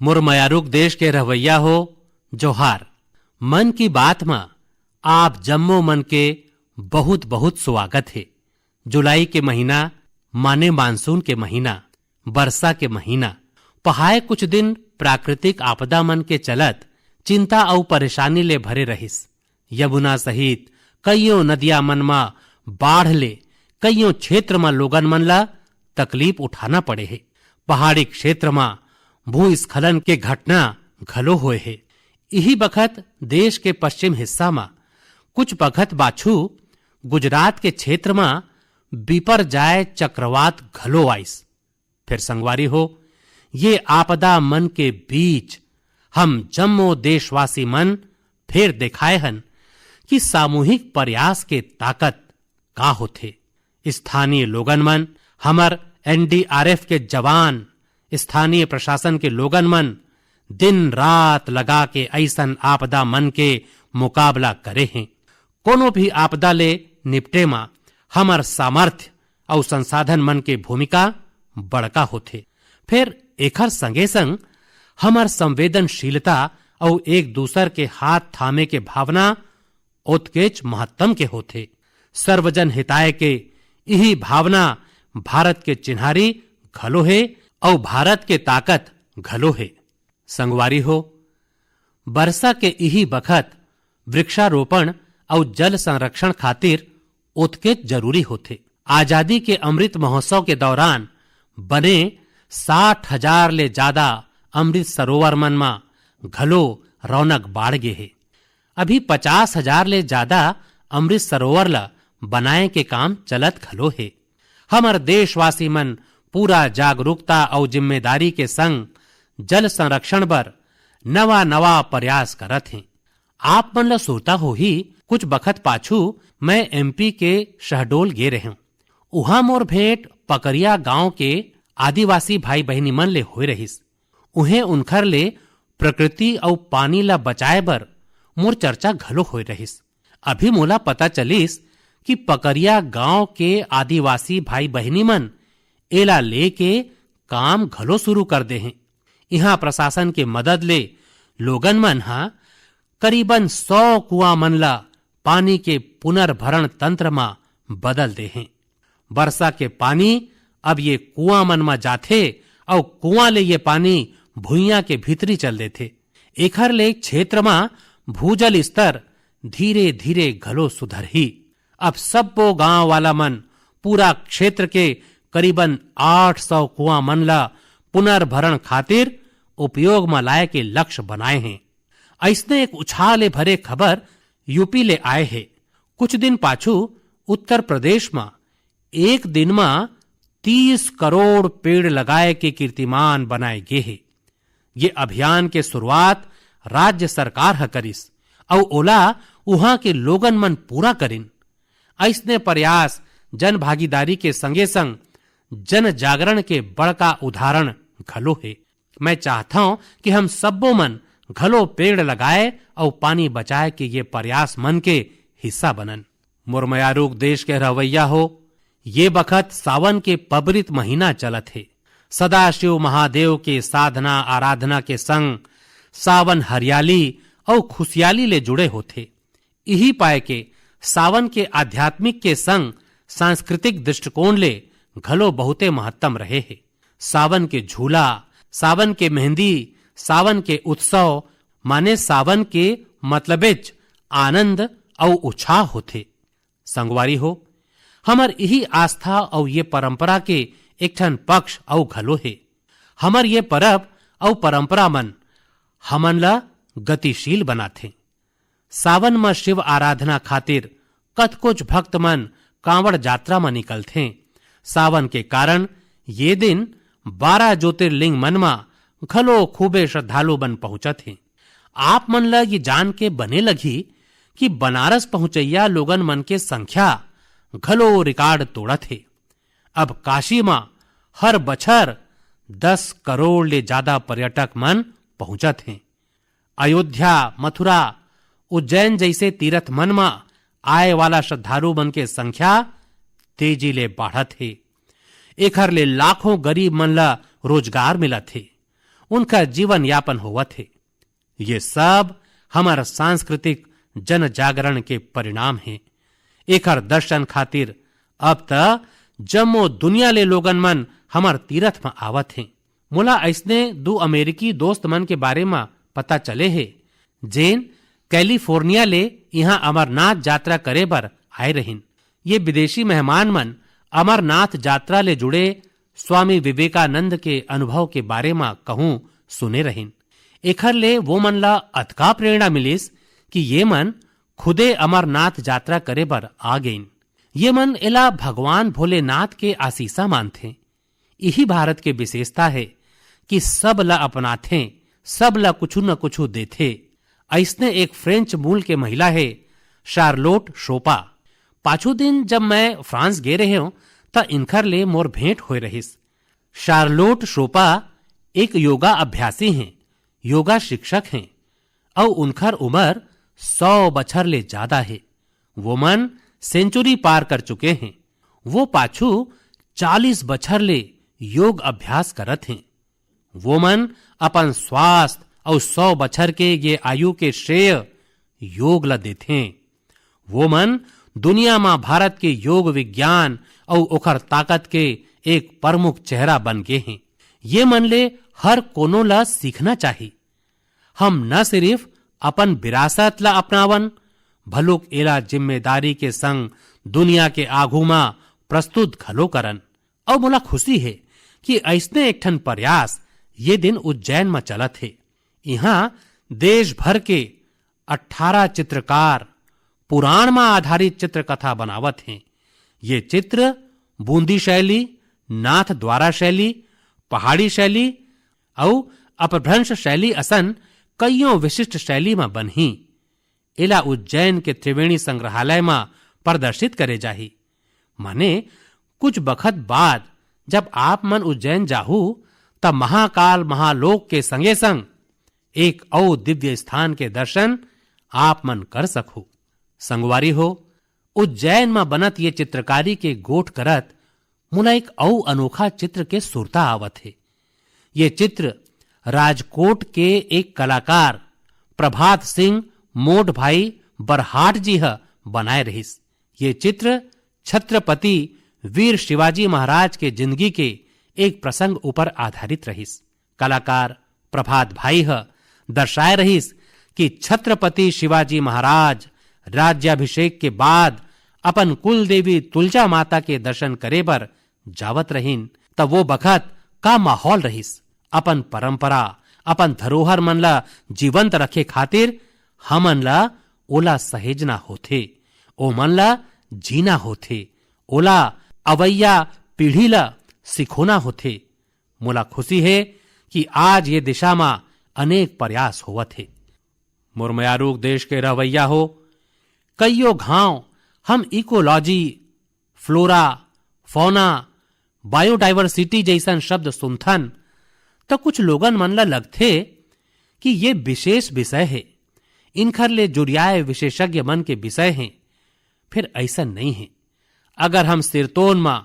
मुरमयारुक देश के रहवैया हो जोहार। मन की बात में आप जम्मो मन के बहुत बहुत स्वागत है। जुलाई के महीना माने मानसून के महीना, वर्षा के महीना पहाए कुछ दिन प्राकृतिक आपदा मन के चलत चिंता और परेशानी ले भरे रहिस। यमुना सहित कईयों नदिया मन में बाढ़ ले कईयों क्षेत्र में लोगन मन ला तकलीफ उठाना पड़े है। पहाड़ी क्षेत्र में भूस्खलन के घटना घलो होए है। यही बखत देश के पश्चिम हिस्सा में कुछ बखत बाछू गुजरात के क्षेत्र में बिपर जाए चक्रवात घलो आइस। फिर संगवारी हो, ये आपदा मन के बीच हम जम्मो देशवासी मन फिर दिखाए हन कि सामूहिक प्रयास के ताकत का होथे। स्थानीय लोगन मन, हमर एनडीआरएफ के जवान, स्थानीय प्रशासन के लोगन मन दिन रात लगा के ऐसन आपदा मन के मुकाबला करे हैं। कोनो भी आपदा ले निपटे मा हमर सामर्थ्य और संसाधन मन के भूमिका बड़का होथे। फिर एकर संगे संग हमर संवेदनशीलता और एक दूसर के हाथ थामे के भावना ओतकेच महत्तम के होथे। सर्वजन हिताय के यही भावना भारत के चिन्हारी घलो है और भारत के ताकत घलो है। संगवारी हो, वर्षा के यही बखत वृक्षारोपण और जल संरक्षण खातिर उत्केत जरूरी होथे। आजादी के अमृत महोत्सव के दौरान बने 60,000 ले ज्यादा अमृत सरोवर मन में घलो रौनक बाढ़ गे है। अभी 50,000 ले ज्यादा अमृत सरोवर ला बनाए के काम चलत घलो है। हमर देशवासी मन पूरा जागरूकता और जिम्मेदारी के संग जल संरक्षण बर नवा नवा प्रयास करत हैं। आप मन ला सुरता हो ही, कुछ बखत पाछू मैं एमपी के शहडोल गे रहे हूँ। उहाँ मोर भेंट पकरिया गांव के आदिवासी भाई बहनी मन ले होए रहिस। उन्हें उनखर ले प्रकृति और पानी ला बचाए बर मोर चर्चा घलो होए रहिस। अभी मोला पता चलिस कि पकरिया गांव के आदिवासी भाई बहनी मन एला लेके काम घलो शुरू कर दे हैं। यहाँ प्रशासन के मदद ले लोगन मन हा करीबन 100 कुआं मन ला पानी के पुनर्भरण तंत्र में बदल दे हैं। वर्षा के पानी अब ये कुआं मन में जाथे और कुआं ले ये पानी भुइयां के भीतरी चल देथे। एखर ले क्षेत्र में भूजल स्तर धीरे धीरे घलो सुधर ही। अब सबो गांव वाला मन पूरा क्षेत्र के करीबन 800 कुआं मन ला पुनर्भरण खातिर उपयोग में लाए के लक्ष्य बनाए हैं। ऐसने एक उछाले भरे खबर यूपी ले आए है। कुछ दिन पाछू उत्तर प्रदेश में एक दिन में 30 करोड़ पेड़ लगाए के कीर्तिमान बनाए गए है। ये अभियान के शुरुआत राज्य सरकार ह करिस और ओला उहाँ के लोगन मन पूरा करिन। ऐसने प्रयास जन भागीदारी के संगे संग जन जागरण के बड़का उदाहरण घलो है। मैं चाहता हूं कि हम सबो मन घलो पेड़ लगाए और पानी बचाए के ये प्रयास मन के हिस्सा बनन। मुरमयारुक देश के रहवैया हो, ये बखत सावन के पवित्र महीना चलत है। सदाशिव महादेव के साधना आराधना के संग सावन हरियाली और खुशहाली ले जुड़े होते। यही पाए के सावन के आध्यात्मिक के संग सांस्कृतिक दृष्टिकोण ले घलो बहुते महत्तम रहे है। सावन के झूला, सावन के मेहंदी, सावन के उत्सव माने सावन के मतलबेच आनंद और उत्साह होते। संगवारी हो, हमर यही आस्था और ये परंपरा के एक ठन पक्ष और घलो है। हमर ये परब और परंपरा मन हमन ला गतिशील बनाथे। सावन में शिव आराधना खातिर कतकुछ भक्त मन कांवड़ यात्रा में निकलथे। सावन के कारण ये दिन 12 ज्योतिर्लिंग मन में घलो खूबे श्रद्धालु बन पहुंचत हैं। आप मन ला ये जान के बने लगी कि बनारस पहुंचैया लोगन मन के संख्या घलो रिकॉर्ड तोड़त है। अब काशी में हर बछर 10 करोड़ ले ज्यादा पर्यटक मन पहुंचत हैं। अयोध्या, मथुरा, उज्जैन जैसे तीर्थ मन में आए वाला श्रद्धालु मन के संख्या तेजी ले बढ़त है। एखर ले लाखों गरीब मन ला रोजगार मिलत है। उनका जीवन यापन होवत है। ये सब हमारा सांस्कृतिक जन जागरण के परिणाम हैं। एकर दर्शन खातिर अब तक जम्मो दुनिया ले लोगन मन हमार तीरथ में आवत हैं। मोला ऐसने 2 अमेरिकी दोस्त मन के बारे में पता चले है जेन कैलिफोर्निया ले यहाँ अमरनाथ यात्रा करे बर आए रहिन। ये विदेशी मेहमान मन अमरनाथ यात्रा ले जुड़े स्वामी विवेकानंद के अनुभव के बारे में कहूं सुने रहिन। एखर ले वो मन ला अतका प्रेरणा मिलिस कि ये मन खुदे अमरनाथ यात्रा करे बर आ गईन। ये मन एला भगवान भोलेनाथ के आशीषा मानथे। यही भारत के विशेषता है कि सब ला अपनाथे, सब ला कुछ न कुछ देथे। ऐसने एक फ्रेंच मूल के महिला है शार्लोट शोपा। पाछू दिन जब मैं फ्रांस गे रहे हूं त इनखर ले मोर भेंट होए रहिस। शार्लोट शोपा एक योगा अभ्यासी हैं, योगा शिक्षक हैं और उनखर उम्र 100 बछर ले ज्यादा है। वो मन सेंचुरी पार कर चुके हैं। वो पाछू 40 बछर ले योग अभ्यास करत हैं। वो मन अपन स्वास्थ्य और 100 बछर के ये आयु के श्रेय योग ला देथे। वो मन दुनिया में भारत के योग विज्ञान और ओखर ताकत के एक प्रमुख चेहरा बन गए हैं। ये मन ले हर कोनो ला सीखना चाहिए। हम न सिर्फ अपन विरासत ला अपनावन भलुक एला जिम्मेदारी के संग दुनिया के आगू में प्रस्तुत घलो करन। और मोला खुशी है कि ऐसने एक ठन प्रयास ये दिन उज्जैन में चलत है। यहाँ देश भर के 18 चित्रकार पुराण में आधारित चित्रकथा बनावत हैं। ये चित्र बूंदी शैली, नाथ द्वारा शैली, पहाड़ी शैली और अपभ्रंश शैली असन कईयों विशिष्ट शैली में बनही। इला उज्जैन के त्रिवेणी संग्रहालय में प्रदर्शित करे जाही। माने कुछ बखत बाद जब आप मन उज्जैन जाहू तब महाकाल महालोक के संगे संग एक और दिव्य स्थान के दर्शन आप मन कर सकू। संगवारी हो, उज्जैन में बनत ये चित्रकारी के गोठ करत मुला एक और अनोखा चित्र के सुरता आवत है। ये चित्र राजकोट के एक कलाकार प्रभात सिंह मोट भाई बरहाट जी बनाए रहिस। ये चित्र छत्रपति वीर शिवाजी महाराज के जिंदगी के एक प्रसंग ऊपर आधारित रहिस। कलाकार प्रभात भाई दर्शाए रहिस कि छत्रपति शिवाजी महाराज राज्याभिषेक के बाद अपन कुल देवी तुलजा माता के दर्शन करे बर जावत रहिन। तब वो बखत का माहौल रहिस। अपन परंपरा अपन धरोहर मन ला जीवंत रखे खातिर हमन ला ओला सहेजना होथे, ओ मन ला जीना होथे, ओला अवैया पीढ़ी ला सिखोना होथे। मोला खुशी है कि आज ये दिशा में अनेक प्रयास होवत है। मुरमयारूक देश के रहवैया हो, कईयों घाव हम इकोलॉजी, फ्लोरा, फौना, बायोडाइवर्सिटी जैसन शब्द सुनथन तो कुछ लोगन मन ला लगथे कि ये विशेष विषय है, इनखर ले जुड़ियाए विशेषज्ञ मन के विषय हैं। फिर ऐसा नहीं है। अगर हम सिरतोन में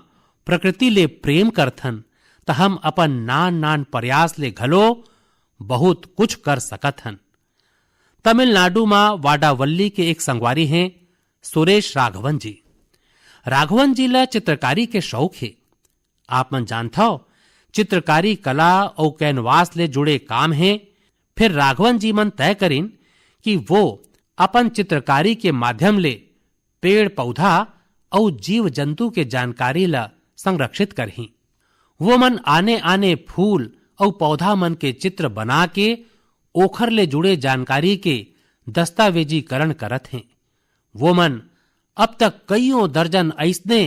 प्रकृति ले प्रेम करथन तो हम अपन नान नान प्रयास ले घलो बहुत कुछ कर सकत हन। तमिलनाडु में वाडावल्ली के एक संगवारी हैं सुरेश राघवन जी। राघवन जी ला चित्रकारी के शौक है। आप मन जानता हो चित्रकारी कला और कैनवास ले जुड़े काम है। फिर राघवन जी मन तय करिन कि वो अपन चित्रकारी के माध्यम ले पेड़ पौधा और जीव जंतु के जानकारी ला संरक्षित करही। वो मन आने आने फूल और पौधा मन के चित्र बना के ओखर ले जुड़े जानकारी के दस्तावेजीकरण करत हैं। वो मन अब तक कईयों दर्जन ऐसने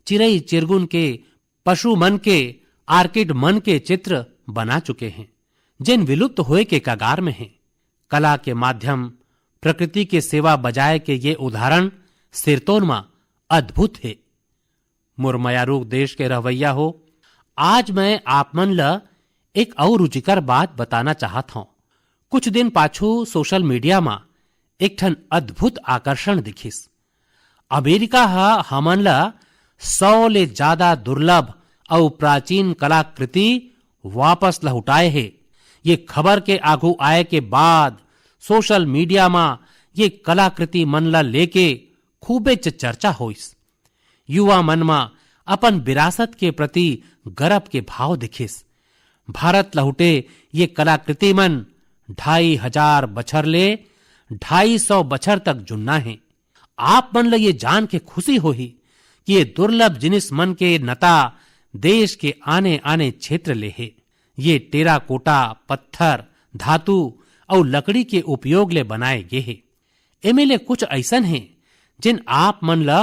चिरई चिरगुन के, पशु मन के, आर्किड मन के चित्र बना चुके हैं जिन विलुप्त होए के कगार में हैं। कला के माध्यम प्रकृति के सेवा बजाय के ये उदाहरण सिरतोन में अद्भुत है। मुरमयारूक देश के रहवैया हो, आज मैं आप मन ला एक और रुचिकर बात बताना चाहत हूं। कुछ दिन पाछू सोशल मीडिया में एक ठन अद्भुत आकर्षण दिखिस। अमेरिका हमन ला 100 ले ज्यादा दुर्लभ और प्राचीन कलाकृति वापस लहुटाए है। ये खबर के आगू आए के बाद सोशल मीडिया में ये कलाकृति मन ला लेके खूबे चर्चा होइस। युवा मन में अपन विरासत के प्रति गर्व के भाव दिखिस। भारत लहुटे ये कलाकृति मन 2500 बछर ले 250 बछर तक जुन्ना है। आप मन ला ये जान के खुशी होही कि ये दुर्लभ जिनिस मन के नता देश के आने आने क्षेत्र ले है। ये टेराकोटा, पत्थर, धातु और लकड़ी के उपयोग ले बनाए गे है। एमे ले कुछ ऐसन है जिन आप मन ला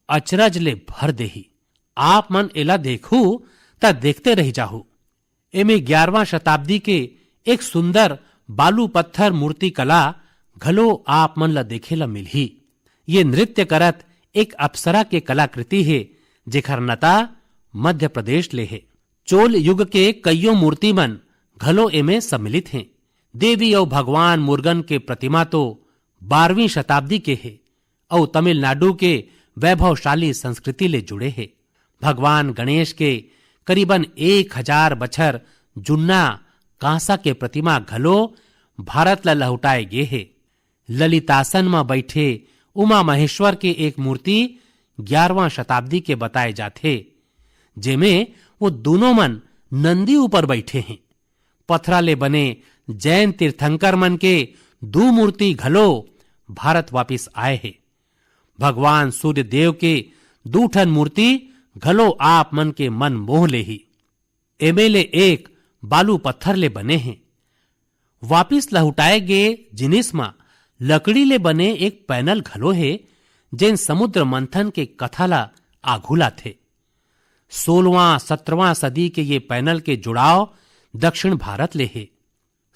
अचरज ले भर देही। आप मन एला देखू ता देखते रह जाहू। एमे 11वां शताब्दी के एक सुंदर बालू पत्थर मूर्ति कला घलो आप मन ला देखे ला मिलही। ये नृत्य करत एक अप्सरा के कलाकृति है जेखर नता मध्य प्रदेश ले है। चोल युग के कईयों मूर्ति मन घलो एमे सम्मिलित हैं। देवी और भगवान मुर्गन के प्रतिमा तो 12वीं शताब्दी के है और तमिलनाडु के वैभवशाली संस्कृति ले जुड़े हैं। भगवान गणेश के करीबन 1000 बछर जुन्ना कांसा के प्रतिमा घलो भारत ला लहुटाए गे है। ललितासन में बैठे उमा महेश्वर के एक मूर्ति 11वां शताब्दी के बताए जाते, जेमें वो दोनों मन नंदी ऊपर बैठे हैं। पथरा ले बने जैन तीर्थंकर मन के 2 मूर्ति घलो भारत वापिस आए हैं। भगवान सूर्य देव के 2 ठन मूर्ति घलो आप मन के मन मोह ले ही। एमेले एक बालू पत्थर ले बने हैं। वापिस लहुटाए गे जिनिस मा लकड़ी ले बने एक पैनल घलो है जेन समुद्र मंथन के कथा ला आघुला थे। 16वां 17वां सदी के ये पैनल के जुड़ाव दक्षिण भारत ले है।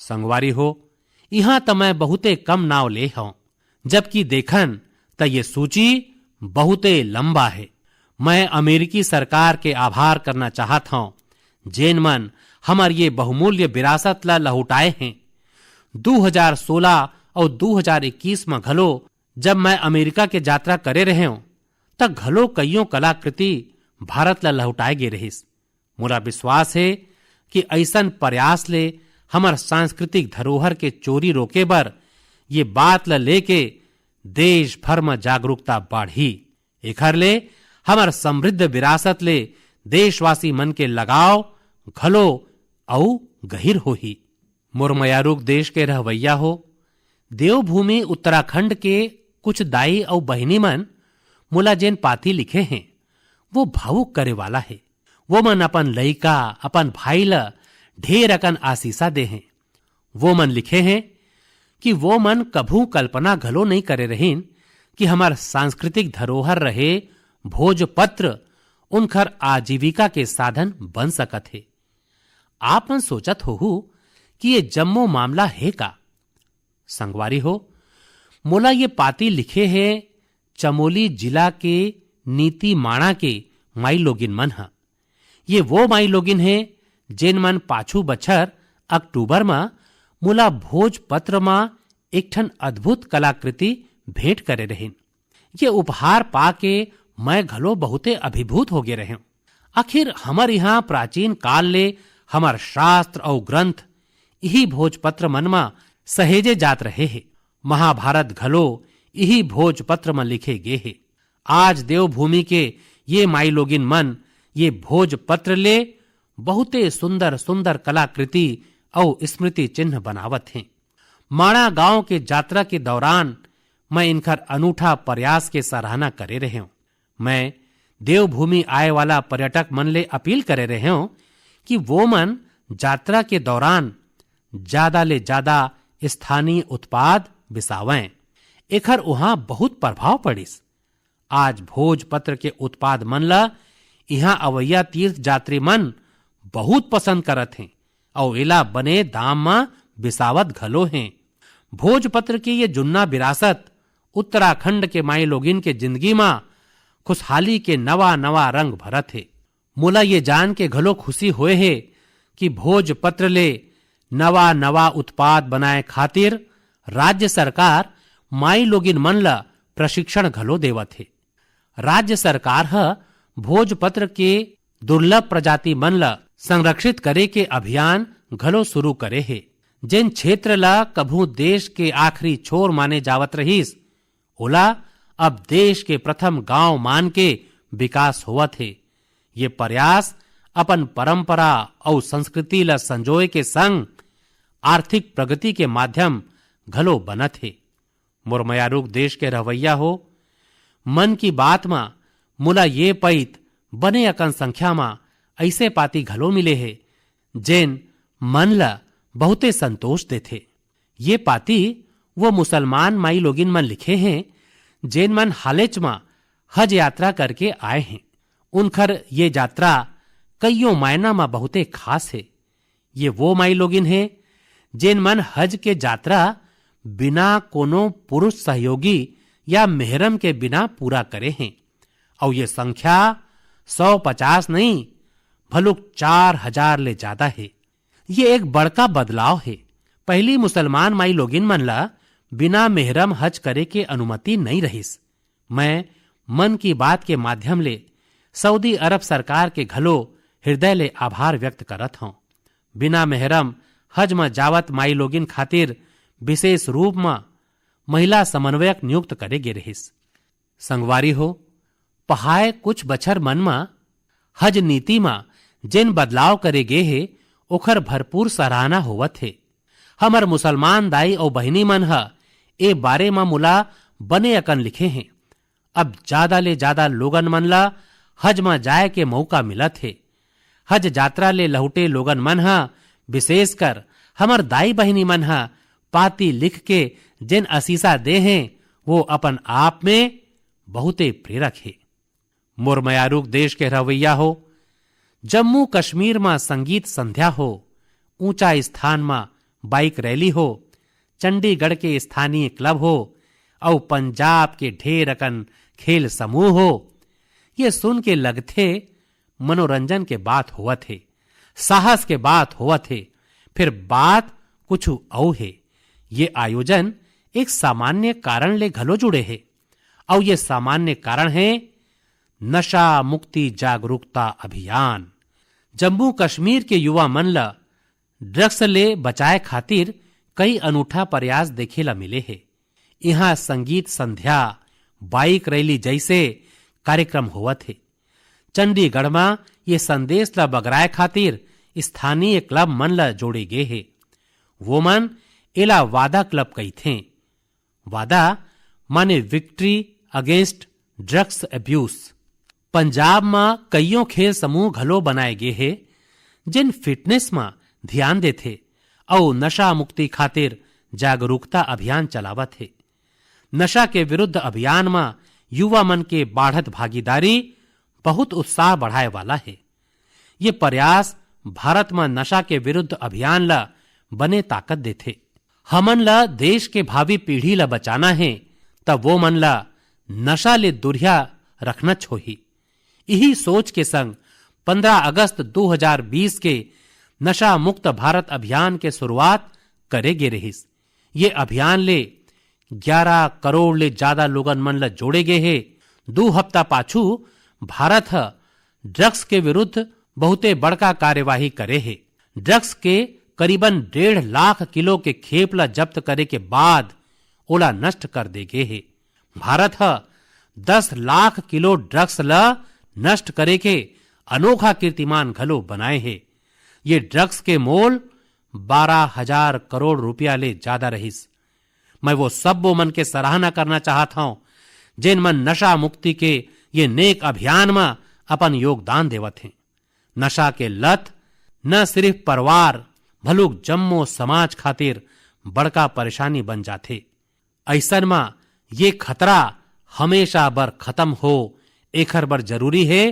संगवारी हो, यहां तो मैं बहुते कम नाव ले हूं, जबकि देखन त ये सूची बहुते लंबा है। मैं अमेरिकी सरकार के आभार करना चाहत हूं जेन मन हमार ये बहुमूल्य विरासत ला लहुटाए हैं। 2016 और 2021 में घलो जब मैं अमेरिका के यात्रा करे रहे हूं तब घलो कईयों कलाकृति भारत ला लहुटाए गे रहिस। मोरा विश्वास है कि ऐसन प्रयास ले हमार सांस्कृतिक धरोहर के चोरी रोके बर ये बात ला लेके देश भर में जागरूकता बढ़ी। एखर ले हमार समृद्ध विरासत ले देशवासी मन के लगाव घलो औ गहिर होही। मुरमयारूक देश के रहवैया हो, देवभूमि उत्तराखंड के कुछ दाई और बहिनी मन मुला जेन पाती लिखे हैं वो भावुक करे वाला है। वो मन अपन लइका अपन भाई ला ढेर अकन आशीषा दे हैं। वो मन लिखे हैं कि वो मन कभू कल्पना घलो नहीं करे रहीन कि हमार सांस्कृतिक धरोहर रहे भोजपत्र उनखर आजीविका के साधन बन सकत है। आप मन सोचत होहू कि ये जम्मो मामला है का। संगवारी हो, मोला ये पाती लिखे हैं चमोली जिला के नीति माणा के माई लोगिन मन हा। ये वो माई लोगिन है जेन मन पाछू बछर अक्टूबर में मोला भोजपत्र में एक ठन अद्भुत कलाकृति भेंट करे रहीन। ये उपहार पाके मैं घलो बहुते अभिभूत हो गए रहे। आखिर हमार यहाँ प्राचीन काल ले हमार शास्त्र और ग्रंथ यही भोजपत्र मन में सहेजे जात रहे हैं। महाभारत घलो यही भोजपत्र में लिखे गे है। आज देवभूमि के ये माई लोगिन मन ये भोजपत्र ले बहुते सुंदर सुंदर कलाकृति और स्मृति चिन्ह बनावत हैं। माणा गांव के यात्रा के दौरान मैं इनकर अनूठा प्रयास के सराहना करे रहे हूं। मैं देवभूमि आए वाला पर्यटक मन ले अपील करे रहे हूं कि वो मन यात्रा के दौरान ज्यादा ले ज्यादा स्थानीय उत्पाद बिसावें। एखर वहां बहुत प्रभाव पड़िस। आज भोजपत्र के उत्पाद मन ला यहाँ अवैया तीर्थ यात्री मन बहुत पसंद करत हैं और एला बने दाम में बिसावत घलो हैं। भोजपत्र की ये जुन्ना विरासत उत्तराखंड के माई लोगिन के जिंदगी में खुशहाली के नवा नवा रंग भरत है। मोला ये जान के घलो खुशी होए है कि भोजपत्र ले नवा नवा उत्पाद बनाए खातिर राज्य सरकार माई लोगिन मन ला प्रशिक्षण घलो देवत है। राज्य सरकार ह भोजपत्र के दुर्लभ प्रजाति मन ला संरक्षित करे के अभियान घलो शुरू करे है। जिन क्षेत्र ला कभू देश के आखिरी छोर माने जावत रहीस, ओला अब देश के प्रथम गांव मान के विकास होवत है। ये प्रयास अपन परंपरा और संस्कृति ला संजोए के संग आर्थिक प्रगति के माध्यम घलो बनत है। मुरमयारूक देश के रवैया हो, मन की बात मा मुला ये पैत बने अकन संख्या मा ऐसे पाती घलो मिले है जेन मन ला बहुते संतोष देथे। ये पाती वो मुसलमान माई लोगिन मन लिखे हैं जेन मन हालेच मा हज यात्रा करके आए हैं। उनखर ये यात्रा कईयों मायना मा बहुते खास है। ये वो माई लोगिन है जेन मन हज के यात्रा बिना कोनो पुरुष सहयोगी या मेहरम के बिना पूरा करे हैं। और ये संख्या 150 नहीं भलुक 4000 ले ज्यादा है। ये एक बड़का बदलाव है। पहली मुसलमान माई लोगिन मन ला बिना मेहरम हज करे के अनुमति नहीं रहीस। मैं मन की बात के माध्यम ले सऊदी अरब सरकार के घलो हृदय ले आभार व्यक्त करत हूं। बिना मेहरम हज में जावत माई लोगिन खातिर विशेष रूप में महिला समन्वयक नियुक्त करे गे रहीस। संगवारी हो, पहाय कुछ बछर मन में हज नीति में जिन बदलाव करे गे हे ओखर भरपूर सराहना होवत है। हमर मुसलमान दाई और बहिनी मन ह ए बारे में मुला बने अकन लिखे हैं। अब ज्यादा ले ज्यादा लोगन मन ला हज में जाए के मौका मिलत है। हज यात्रा ले लहुटे लोगन मन ह विशेषकर हमर दाई बहिनी मन ह पाती लिख के जिन असीसा दे हैं वो अपन आप में बहुते प्रेरक है। मुरमयारूक देश के रवैया हो, जम्मू कश्मीर में संगीत संध्या हो, ऊंचा स्थान में बाइक रैली हो, चंडीगढ़ के स्थानीय क्लब हो और पंजाब के ढेर अकन खेल समूह हो, ये सुन के लगथे मनोरंजन के बात हुआ थे, साहस के बात हुआ थे। फिर बात कुछ औ है। ये आयोजन एक सामान्य कारण ले घलो जुड़े है और ये सामान्य कारण है नशा मुक्ति जागरूकता अभियान। जम्मू कश्मीर के युवा मन ला ड्रग्स ले बचाए खातिर कई अनूठा प्रयास देखे ला मिले है। यहाँ संगीत संध्या, बाइक रैली जैसे कार्यक्रम हुआ थे। चंडीगढ़ में ये संदेश ला बगराए खातिर स्थानीय क्लब मन ला जोड़े गए है। वो मन एला वादा क्लब कही थे। वादा माने victory against drugs abuse. Punjab में कईयों खेल समूह घलो बनाए गए है जिन फिटनेस में ध्यान देते और नशा मुक्ति खातिर जागरूकता अभियान चलावत है। नशा के विरुद्ध अभियान में युवा मन के बढ़त भागीदारी बहुत उत्साह बढ़ाए वाला है। ये प्रयास भारत में नशा के विरुद्ध अभियान ला बने ताकत देते। हमन ला देश के भावी पीढ़ी ला बचाना है तब वो मन ला नशा ले दुरिया रखना छोही। यही सोच के संग 15 अगस्त 2020 के नशा मुक्त भारत अभियान के शुरुआत करे गे रहीस। ये अभियान ले 11 करोड़ ले ज्यादा लोगन मन ला जोड़े गए है। 2 हफ्ता पाछू भारत ड्रग्स के विरुद्ध बहुते बड़का कार्यवाही करे है। ड्रग्स के करीबन 1.5 लाख किलो के खेप ला जब्त करे के बाद ओला नष्ट कर दे गए है। भारत 10 लाख किलो ड्रग्स ला नष्ट करे के अनोखा कीर्तिमान घलो बनाए है। ये ड्रग्स के मोल 12,000 करोड़ रुपया ले ज्यादा रहीस। मैं वो सब वो मन के सराहना करना चाहता हूं जिन मन नशा मुक्ति के ये नेक अभियान में अपन योगदान देवत हैं। नशा के लत न सिर्फ परिवार भलुक जम्मो समाज खातिर बड़का परेशानी बन जाते। ऐसन में ये खतरा हमेशा बर खत्म हो एखर बर जरूरी है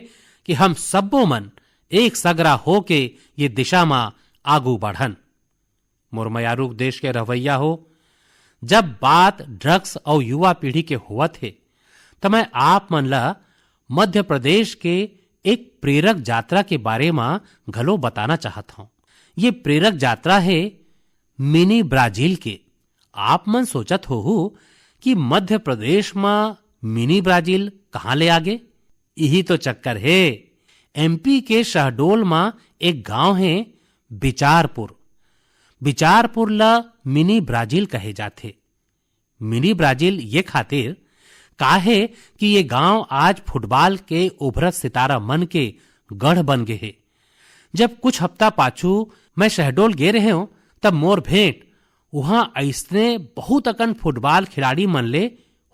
कि हम सबो मन एक सगरा हो के ये दिशा में आगू बढ़न। मुरमयारूक देश के रवैया हो, जब बात ड्रग्स और युवा पीढ़ी के हुआ थे तो मैं आप मन ला मध्य प्रदेश के एक प्रेरक यात्रा के बारे में घलो बताना चाहता हूं। ये प्रेरक यात्रा है मिनी ब्राजील के। आप मन सोचत हो कि मध्य प्रदेश में मिनी ब्राजील कहां ले आगे? यही तो चक्कर है। एमपी के शहडोल में एक गांव है बिचारपुर। बिचारपुर ला मिनी ब्राजील कहे जाते। मिनी ब्राजील ये खातिर काहे कि ये गांव आज फुटबॉल के उभरत सितारा मन के गढ़ बन गए है। जब कुछ हफ्ता पाछू मैं शहडोल गे रहे हूं तब मोर भेंट वहां ऐसने बहुत अकन फुटबॉल खिलाड़ी मन ले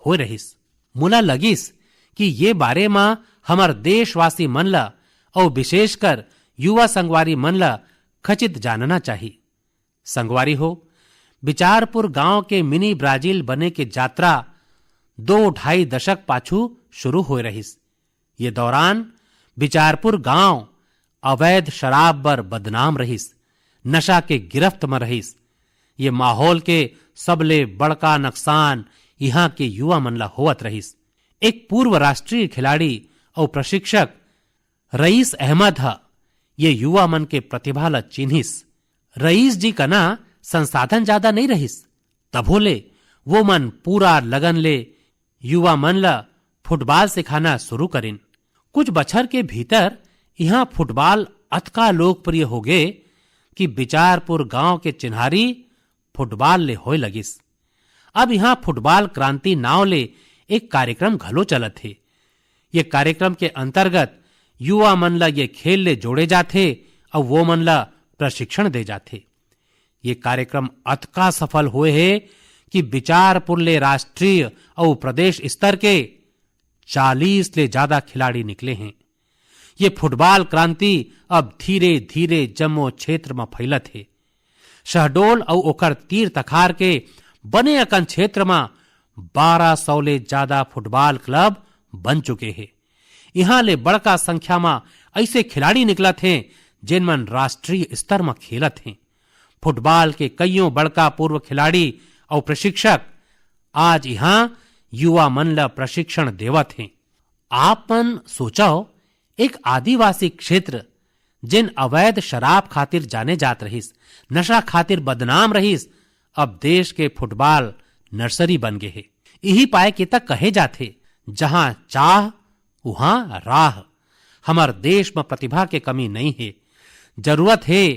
हो रहिस। मुला लगिस कि ये बारे में हमार देशवासी मन ला और विशेषकर युवा संगवारी मन ला खचित जानना चाहिए। संगवारी हो, बिचारपुर गांव के मिनी ब्राजील बने के यात्रा 2-2.5 दशक पाछू शुरू हो रहिस। ये दौरान बिचारपुर गांव अवैध शराब बर बदनाम रहिस, नशा के गिरफ्त में रहिस। ये माहौल के सबले बड़का नुकसान यहाँ के युवा मन ला होवत रहिस। एक पूर्व राष्ट्रीय खिलाड़ी और प्रशिक्षक रईस अहमद हा ये युवा मन के प्रतिभा ला चिन्हिस। रईस जी का ना संसाधन ज्यादा नहीं रहिस, तभोले वो मन पूरा लगन ले युवा मन ला फुटबॉल सिखाना शुरू करिन। कुछ बछर के भीतर यहाँ फुटबॉल अतका लोकप्रिय हो गए कि बिचारपुर गांव के चिन्हारी फुटबॉल ले होए लगिस। अब यहाँ फुटबॉल क्रांति नाव ले एक कार्यक्रम घलो चलत है। ये कार्यक्रम के अंतर्गत युवा मन ला ये खेल ले जोड़े जाते और वो मन ला प्रशिक्षण दे जाते। ये कार्यक्रम अतका सफल हुए है कि बिचारपुर ले राष्ट्रीय और प्रदेश स्तर के 40 ले ज्यादा खिलाड़ी निकले हैं। ये फुटबॉल क्रांति अब धीरे धीरे जम्मू क्षेत्र में फैलत है। शहडोल और ओकर तीर तखार के बने अकन क्षेत्र में 1200 ले ज्यादा फुटबॉल क्लब बन चुके हैं। यहाँ ले बड़का संख्या में ऐसे खिलाड़ी निकलत हैं जिनमन राष्ट्रीय स्तर में खेलत हैं। फुटबॉल के कईयों बड़का पूर्व खिलाड़ी और प्रशिक्षक आज यहाँ युवा मन ला प्रशिक्षण देवत हैं। आप मन सोचो, एक आदिवासी क्षेत्र जिन अवैध शराब खातिर जाने जात रहिस, नशा खातिर बदनाम रहिस, अब देश के फुटबॉल नर्सरी बन गए है। यही पाए के तक कहे जाते, जहां चाह वहां राह। हमार देश में प्रतिभा के कमी नहीं है, जरूरत है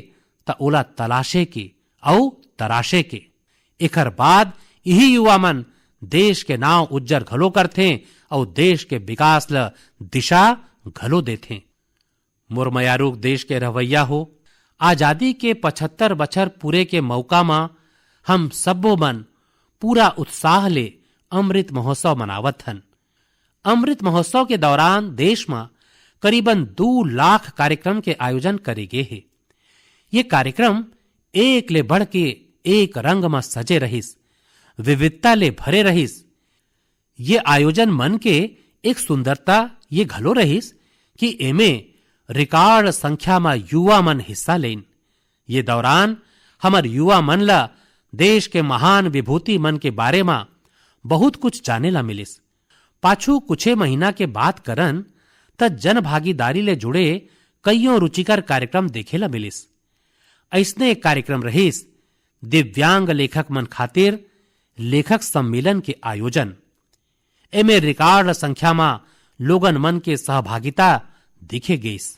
त ओला तलाशे के और तराशे के। एकर बाद यही युवा मन देश के नाव उज्जर घलो करते और देश के विकास ल दिशा घलो देते। मुरमयारूक देश के रवैया हो, आजादी के 75 बछर पूरे के मौका में हम सबो मन पूरा उत्साह ले अमृत महोत्सव मनावत हन। अमृत महोत्सव के दौरान देश में करीबन 2 लाख कार्यक्रम के आयोजन करे गए हैं। ये कार्यक्रम एक ले बढ़ के एक रंग में सजे रहिस, विविधता ले भरे रहिस। ये आयोजन मन के एक सुंदरता ये घलो रहिस कि एमे रिकॉर्ड संख्या में युवा मन हिस्सा लेन। ये दौरान हमार युवा मन ला देश के महान विभूति मन के बारे में बहुत कुछ जाने ला मिलिस। पाछू कुछ महीना के बात करन त जन भागीदारी ले जुड़े कईयों रुचिकर कार्यक्रम देखे ला मिलिस। ऐसने एक कार्यक्रम रहिस दिव्यांग लेखक मन खातिर लेखक सम्मेलन के आयोजन। एमे रिकॉर्ड संख्या में लोगन मन के सहभागिता दिखे गईस।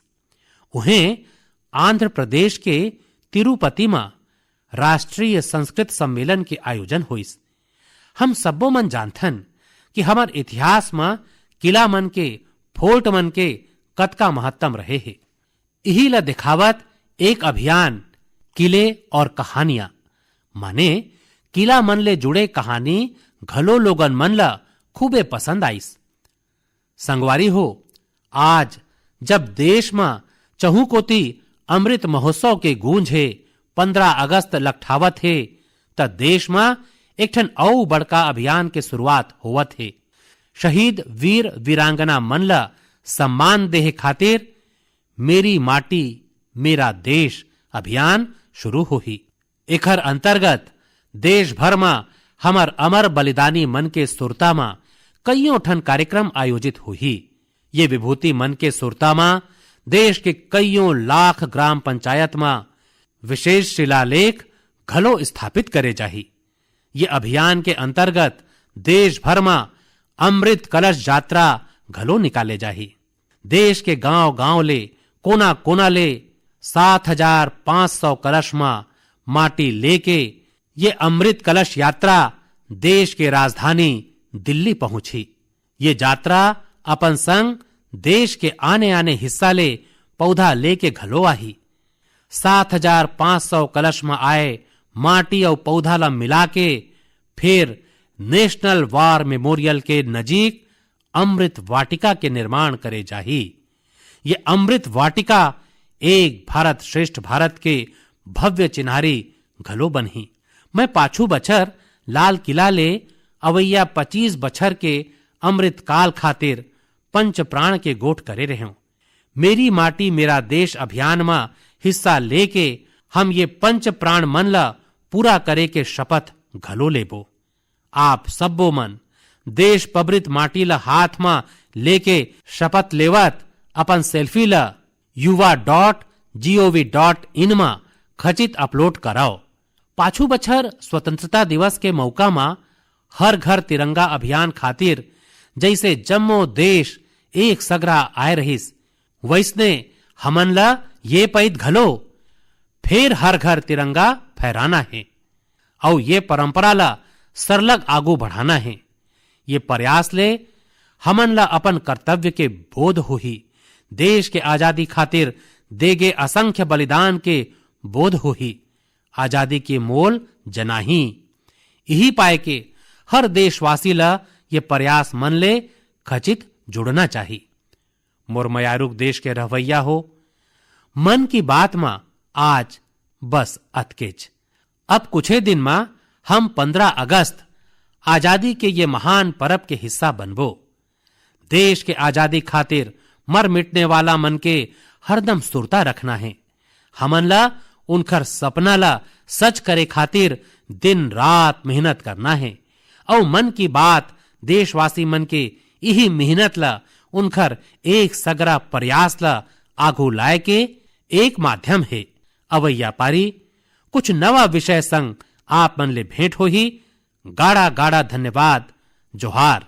उन्हें आंध्र प्रदेश के तिरुपति में राष्ट्रीय संस्कृत सम्मेलन के आयोजन हुईस। हम सबो मन जानथन कि हमार इतिहास में किला मन के फोर्ट मन के कतका महत्तम रहे है। यही ला दिखावत एक अभियान किले और कहानियां माने किला मन ले जुड़े कहानी घलो लोगन मन ला खूबे पसंद आईस। संगवारी हो, आज जब देश में चहुकोती अमृत महोत्सव के गूंज है, 15 अगस्त लखठावत है, त देश में एक ठन औ बड़का अभियान के शुरुआत होवत है। शहीद वीर वीरांगना मन ला सम्मान देहे खातिर मेरी माटी मेरा देश अभियान शुरू होही। एकर अंतर्गत देश भर में हमर अमर बलिदानी मन के सुरता में कईयों ठन कार्यक्रम आयोजित हुई। ये विभूति मन के सुरता में देश के कईयों लाख ग्राम पंचायत में विशेष शिलालेख घलो स्थापित करे जाही। ये अभियान के अंतर्गत देश भर में अमृत कलश यात्रा घलो निकाले जाही। देश के गांव गांव ले कोना कोना ले 7500 कलश में माटी लेके ये अमृत कलश यात्रा देश के राजधानी दिल्ली पहुंची। ये यात्रा अपन संग देश के आने आने हिस्सा ले पौधा लेके घलो आही। 7,500 कलश में आए माटी और पौधा ला मिला के फिर नेशनल वार मेमोरियल के नजीक अमृत वाटिका के निर्माण करे जाही। ये अमृत वाटिका एक भारत श्रेष्ठ भारत के भव्य चिन्हारी घलो बनही। मैं पाछू बछर लाल किला ले अवैया 25 बछर के अमृत काल खातिर पंच प्राण के गोठ करे रहे। मेरी माटी मेरा देश अभियान में हिस्सा लेके हम ये पंच प्राण मन ला पूरा करे के शपथ घलो लेबो। आप सबो मन देश पबरित माटी ला हाथ में लेके शपथ लेवत अपन सेल्फी ला yuva.gov.in में खचित अपलोड कराओ। पाछू बछर स्वतंत्रता दिवस के मौका में हर घर तिरंगा अभियान खातिर जैसे जम्मो देश एक सगरा आए रहिस, वैसने हमन ला ये पैद घलो फिर हर घर तिरंगा फहराना है और ये परंपरा ला सरलग आगू बढ़ाना है। ये प्रयास ले हमन ला अपन कर्तव्य के बोध होही, देश के आजादी खातिर देगे असंख्य बलिदान के बोध होही। आजादी के मोल जनाही। यही पाए के हर देशवासी ला ये प्रयास मन ले खचित जुड़ना चाहिए। मोर मयारुक देश के रहवैया हो, मन की बात में आज बस अतकेच। अब कुछ ही दिन में हम 15 अगस्त आजादी के ये महान पर्व के हिस्सा बनबो। देश के आजादी खातिर मर मिटने वाला मन के हरदम सुरता रखना है। हमन ला उनकर सपना ला सच करे खातिर दिन रात मेहनत करना है और मन की बात देशवासी मन के यही मेहनत ला उनकर एक सगरा प्रयास ला आगू लाए के एक माध्यम है। अवैया पारी कुछ नवा विषय संग आप मन ले भेंट होही। गाड़ा गाड़ा धन्यवाद। जोहार।